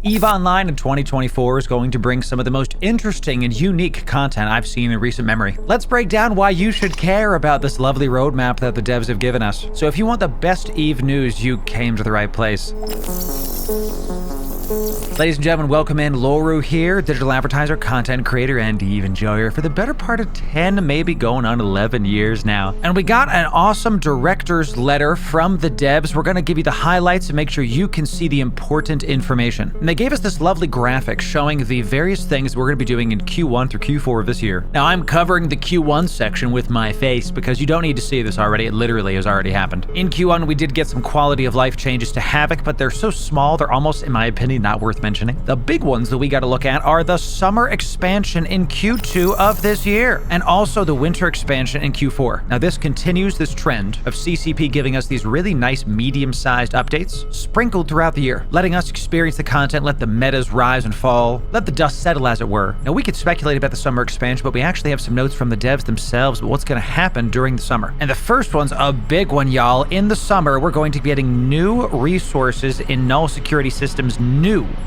EVE Online in 2024 is going to bring some of the most interesting and unique content I've seen in recent memory. Let's break down why you should care about this lovely roadmap that the devs have given us. So if you want the best EVE news, you came to the right place. Ladies and gentlemen, welcome in. Loru here, digital advertiser, content creator, and EVE enjoyer for the better part of 10, maybe going on 11 years now. And we got an awesome director's letter from the devs. We're going to give you the highlights and make sure you can see the important information. And they gave us this lovely graphic showing the various things we're going to be doing in Q1 through Q4 of this year. Now, I'm covering the Q1 section with my face because you don't need to see this already. It literally has already happened. In Q1, we did get some quality of life changes to Havoc, but they're so small, they're almost, in my opinion, not worth mentioning. The big ones that we got to look at are the summer expansion in Q2 of this year, and also the winter expansion in Q4. Now, this continues this trend of CCP giving us these really nice medium-sized updates sprinkled throughout the year, letting us experience the content, let the metas rise and fall, let the dust settle, as it were. Now, we could speculate about the summer expansion, but we actually have some notes from the devs themselves about what's going to happen during the summer. And the first one's a big one, y'all. In the summer, we're going to be getting new resources in null security systems.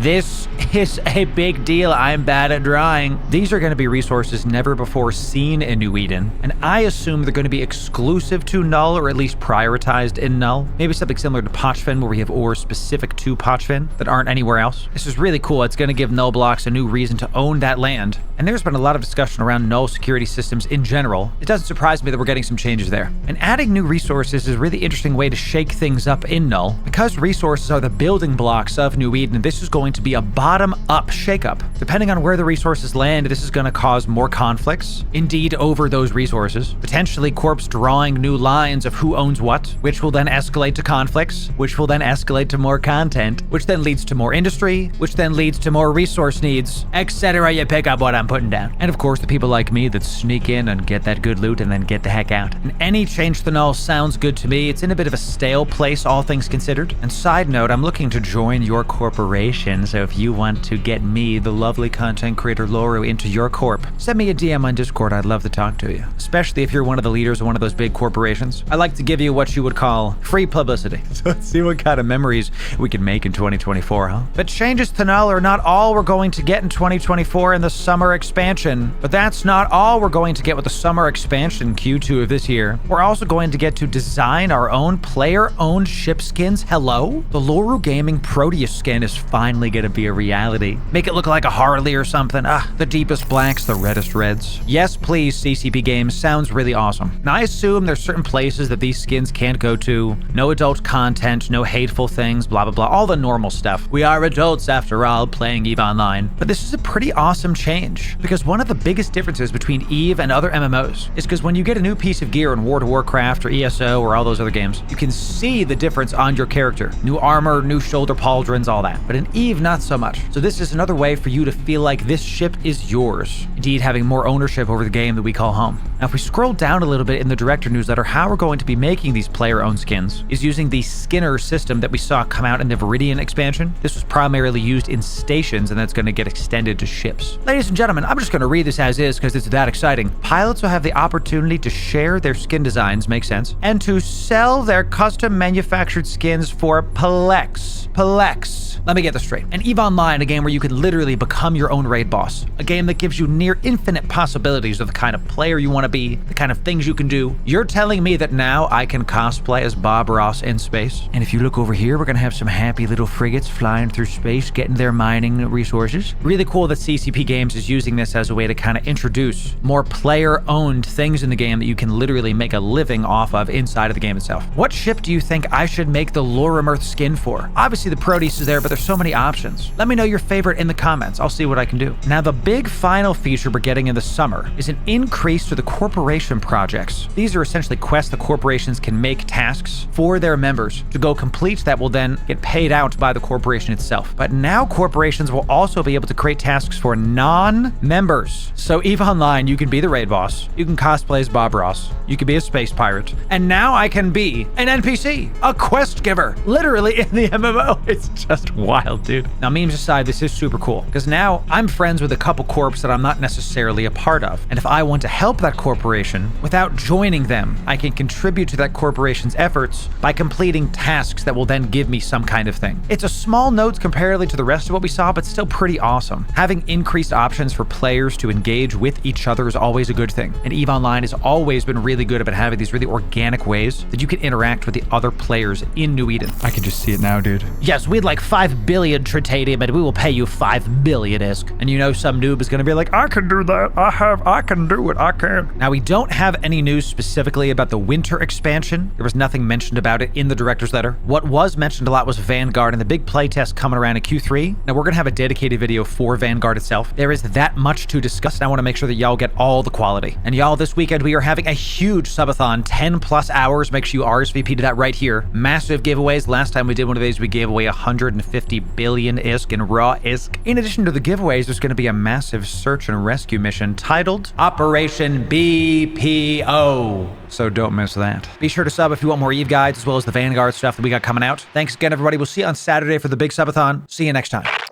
This is a big deal. I'm bad at drawing. These are going to be resources never before seen in New Eden, and I assume they're going to be exclusive to null, or at least prioritized in null. Maybe something similar to Pochfin, where we have ores specific to Pochfin that aren't anywhere else. This is really cool. It's going to give null blocks a new reason to own that land. And there's been a lot of discussion around null security systems in general. It doesn't surprise me that we're getting some changes there. And adding new resources is a really interesting way to shake things up in null. Because resources are the building blocks of New Eden, this is going to be a bottom-up shakeup. Depending on where the resources land, this is going to cause more conflicts, indeed, over those resources. Potentially corps drawing new lines of who owns what, which will then escalate to conflicts, which will then escalate to more content, which then leads to more industry, which then leads to more resource needs, etc. You pick up what I'm putting down. And of course, the people like me that sneak in and get that good loot and then get the heck out. And any change to null sounds good to me. It's in a bit of a stale place, all things considered. And side note, I'm looking to join your corporation, so if you want to get me, the lovely content creator Loru, into your corp, send me a DM on Discord. I'd love to talk to you, especially if you're one of the leaders of one of those big corporations. I like to give you what you would call free publicity. So let's see what kind of memories we can make in 2024, huh? But changes to null are not all we're going to get in 2024 in the summer expansion. But that's not all we're going to get with the summer expansion Q2 of this year. We're also going to get to design our own player-owned ship skins. Hello? The Loru Gaming Proteus skin is finally going to be a reality. Make it look like a Harley or something. The deepest blacks, the reddest reds. Yes, please, CCP Games. Sounds really awesome. Now, I assume there's certain places that these skins can't go to. No adult content, no hateful things, blah, blah, blah. All the normal stuff. We are adults, after all, playing EVE Online. But this is a pretty awesome change, because one of the biggest differences between EVE and other MMOs is because when you get a new piece of gear in World of Warcraft or ESO or all those other games, you can see the difference on your character. New armor, new shoulder pauldrons, all that. But in EVE, not so much. So this is another way for you to feel like this ship is yours. Indeed, having more ownership over the game that we call home. Now, if we scroll down a little bit in the director newsletter, how we're going to be making these player-owned skins is using the Skinner system that we saw come out in the Viridian expansion. This was primarily used in stations, and that's going to get extended to ships. Ladies and gentlemen, I'm just going to read this as is because it's that exciting. Pilots will have the opportunity to share their skin designs, makes sense, and to sell their custom manufactured skins for Plex. Let me get this straight. An EVE Online, a game where you can literally become your own raid boss. A game that gives you near infinite possibilities of the kind of player you want to be, the kind of things you can do. You're telling me that now I can cosplay as Bob Ross in space? And if you look over here, we're going to have some happy little frigates flying through space, getting their mining resources. Really cool that CCP Games is using this as a way to kind of introduce more player-owned things in the game that you can literally make a living off of inside of the game itself. What ship do you think I should make the Lorimurth skin for? Obviously, the Proteus is there, but there's so many options. Let me know your favorite in the comments. I'll see what I can do. Now, the big final feature we're getting in the summer is an increase to the corporation projects. These are essentially quests the corporations can make tasks for their members to go complete that will then get paid out by the corporation itself. But now corporations will also be able to create tasks for non-members. So EVE Online, you can be the raid boss. You can cosplay as Bob Ross. You can be a space pirate. And now I can be an NPC, a quest giver, literally in the MMO. It's just wild, dude. dude. Now, memes aside, this is super cool because now I'm friends with a couple corps that I'm not necessarily a part of. And if I want to help that corporation without joining them, I can contribute to that corporation's efforts by completing tasks that will then give me some kind of thing. It's a small note comparatively to the rest of what we saw, but still pretty awesome. Having increased options for players to engage with each other is always a good thing. And EVE Online has always been really good about having these really organic ways that you can interact with the other players in New Eden. I can just see it now, dude. Yes, we'd like 5 billion tritanium and we will pay you 5 billion ISK. And you know some noob is gonna be like, I can do that. I can do it. I can. Now, we don't have any news specifically about the winter expansion. There was nothing mentioned about it in the director's letter. What was mentioned a lot was Vanguard and the big playtest coming around in Q3. Now, we're gonna have a dedicated video for Vanguard itself. There is that much to discuss. I want to make sure that y'all get all the quality. And y'all, this weekend we are having a huge subathon, 10 plus hours. Make sure you RSVP to that right here. Massive giveaways. Last time we did one of these, we gave away 150 billion ISK in raw ISK. In addition to the giveaways, there's going to be a massive search and rescue mission titled Operation BPO. So don't miss that. Be sure to sub if you want more EVE guides as well as the Vanguard stuff that we got coming out. Thanks again, everybody. We'll see you on Saturday for the big subathon. See you next time.